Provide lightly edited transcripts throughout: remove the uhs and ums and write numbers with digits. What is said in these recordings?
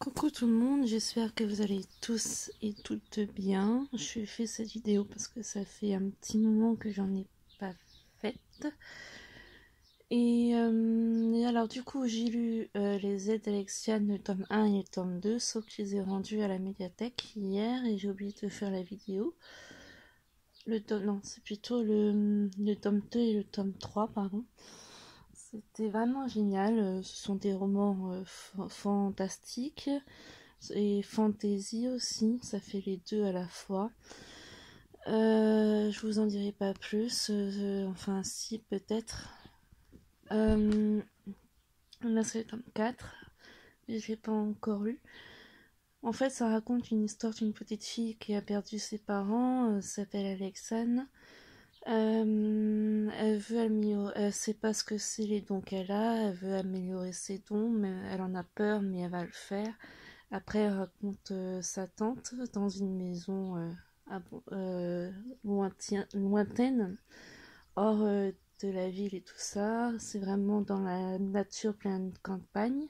Coucou tout le monde, j'espère que vous allez tous et toutes bien. Je fais cette vidéo parce que ça fait un petit moment que j'en ai pas faite. Et alors du coup j'ai lu les aides d'Alexiane, le tome 1 et le tome 2, sauf que je les ai rendus à la médiathèque hier et j'ai oublié de faire la vidéo. Non, c'est plutôt le tome 2 et le tome 3, pardon. C'était vraiment génial, ce sont des romans fantastiques et fantasy aussi, ça fait les deux à la fois. Je vous en dirai pas plus, enfin si peut-être. Là c'est le tome 4, mais je l'ai pas encore lu. En fait ça raconte une histoire d'une petite fille qui a perdu ses parents, s'appelle Alexane. Elle veut améliorer, elle sait pas ce que c'est les dons qu'elle a, elle veut améliorer ses dons, mais elle en a peur, mais elle va le faire. Après, elle raconte sa tante dans une maison lointaine, hors de la ville et tout ça. C'est vraiment dans la nature, pleine de campagne.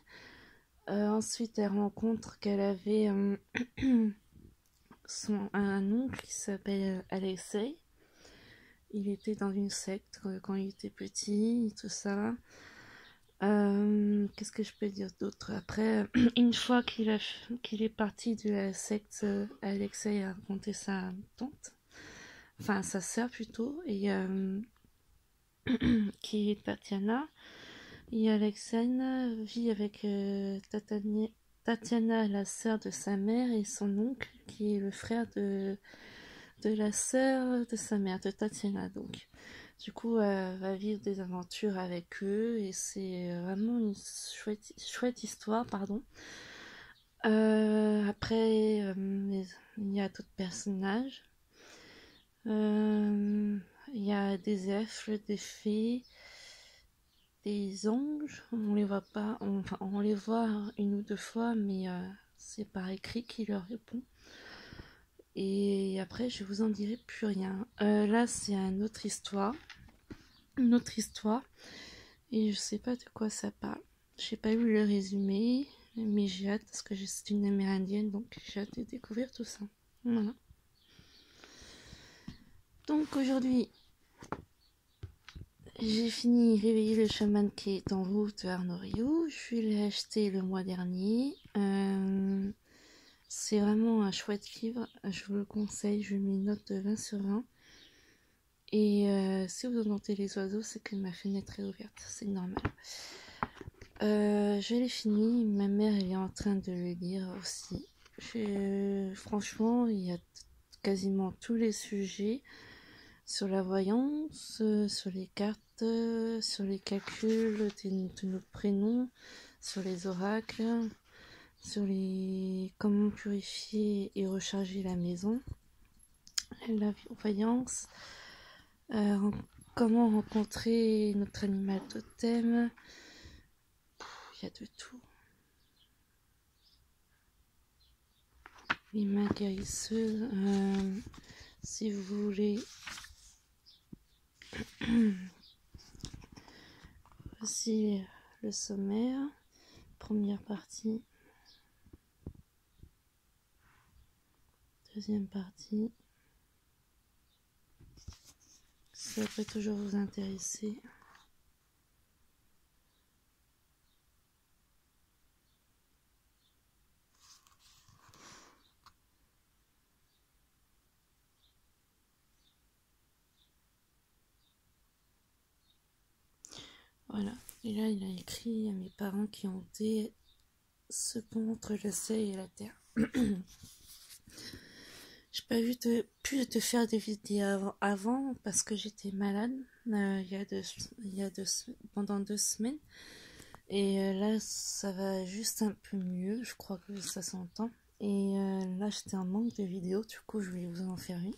Ensuite, elle rencontre qu'elle avait un oncle qui s'appelle Alexei. Il était dans une secte quand il était petit et tout ça. Qu'est-ce que je peux dire d'autre? Après, une fois qu'il est parti de la secte, Alexei a rencontré sa tante, enfin sa sœur plutôt, et qui est Tatiana. Et Alexei vit avec Tatiana, la sœur de sa mère, et son oncle, qui est le frère de la sœur de sa mère, de Tatiana donc. Du coup, elle va vivre des aventures avec eux et c'est vraiment une chouette histoire, pardon. Après, il y a d'autres personnages. Il y a des elfes, des fées, des anges. On les voit pas, enfin on les voit une ou deux fois, mais c'est par écrit qui leur répond. Et après, je vous en dirai plus rien. Là, c'est une autre histoire. Et je sais pas de quoi ça parle. J'ai pas lu le résumé, mais j'ai hâte parce que c'est une amérindienne, donc j'ai hâte de découvrir tout ça. Voilà. Donc aujourd'hui, j'ai fini Réveiller le chaman qui est en route vers Norio. Je l'ai acheté le mois dernier. C'est vraiment un chouette livre. Je vous le conseille. Je lui mets une note de 20 sur 20. Et si vous entendez les oiseaux, c'est que ma fenêtre est ouverte. C'est normal. Je l'ai fini. Ma mère elle est en train de le lire aussi. Franchement, il y a quasiment tous les sujets sur la voyance, sur les cartes, sur les calculs de nos prénoms, sur les oracles, sur les comment purifier et recharger la maison, la voyance, comment rencontrer notre animal totem. Il y a de tout. Les mains guérisseuses, si vous voulez. Voici le sommaire, première partie, deuxième partie. Ça peut toujours vous intéresser. Voilà, et là il a écrit à mes parents qui ont été ce pont entre le ciel et la terre. J'ai pas pu te faire des vidéos avant parce que j'étais malade pendant 2 semaines. Et là ça va juste un peu mieux, je crois que ça s'entend. Et là j'étais en manque de vidéos, du coup je vais vous en faire une.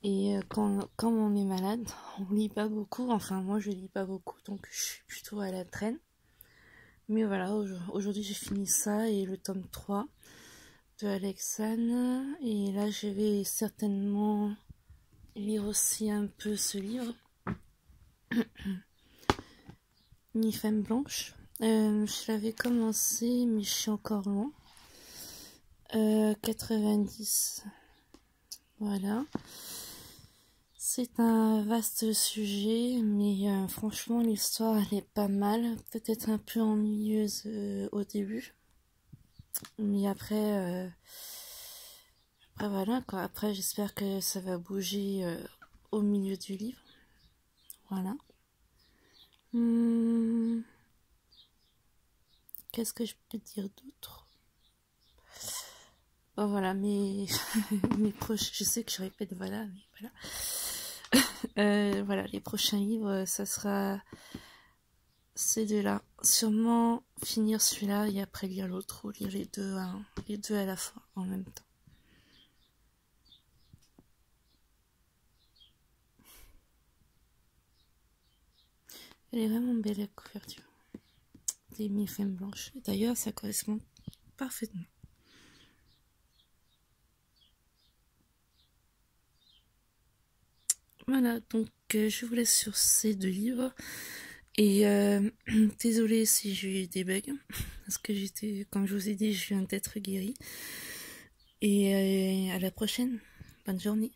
Et quand on est malade, on lit pas beaucoup. Enfin, moi, je lis pas beaucoup, donc je suis plutôt à la traîne. Mais voilà, aujourd'hui, j'ai fini ça et le tome 3 de Alexane. Et là, je vais certainement lire aussi un peu ce livre. Ni femme blanche. Je l'avais commencé, mais je suis encore loin. 90. Voilà. C'est un vaste sujet, mais franchement, l'histoire, elle est pas mal. Peut-être un peu ennuyeuse au début. Mais après voilà, quoi. Après, j'espère que ça va bouger au milieu du livre. Voilà. Qu'est-ce que je peux dire d'autre? Bon, voilà, mes proches, je sais que je répète voilà, mais voilà. Voilà, les prochains livres, ça sera ces deux-là. Sûrement finir celui-là et après lire l'autre ou lire les deux à la fois en même temps. Elle est vraiment belle la couverture. Des mille femmes blanches. D'ailleurs, ça correspond parfaitement. Voilà, donc je vous laisse sur ces deux livres. Et désolée si j'ai eu des bugs, parce que comme je vous ai dit, je viens d'être guérie. Et à la prochaine. Bonne journée.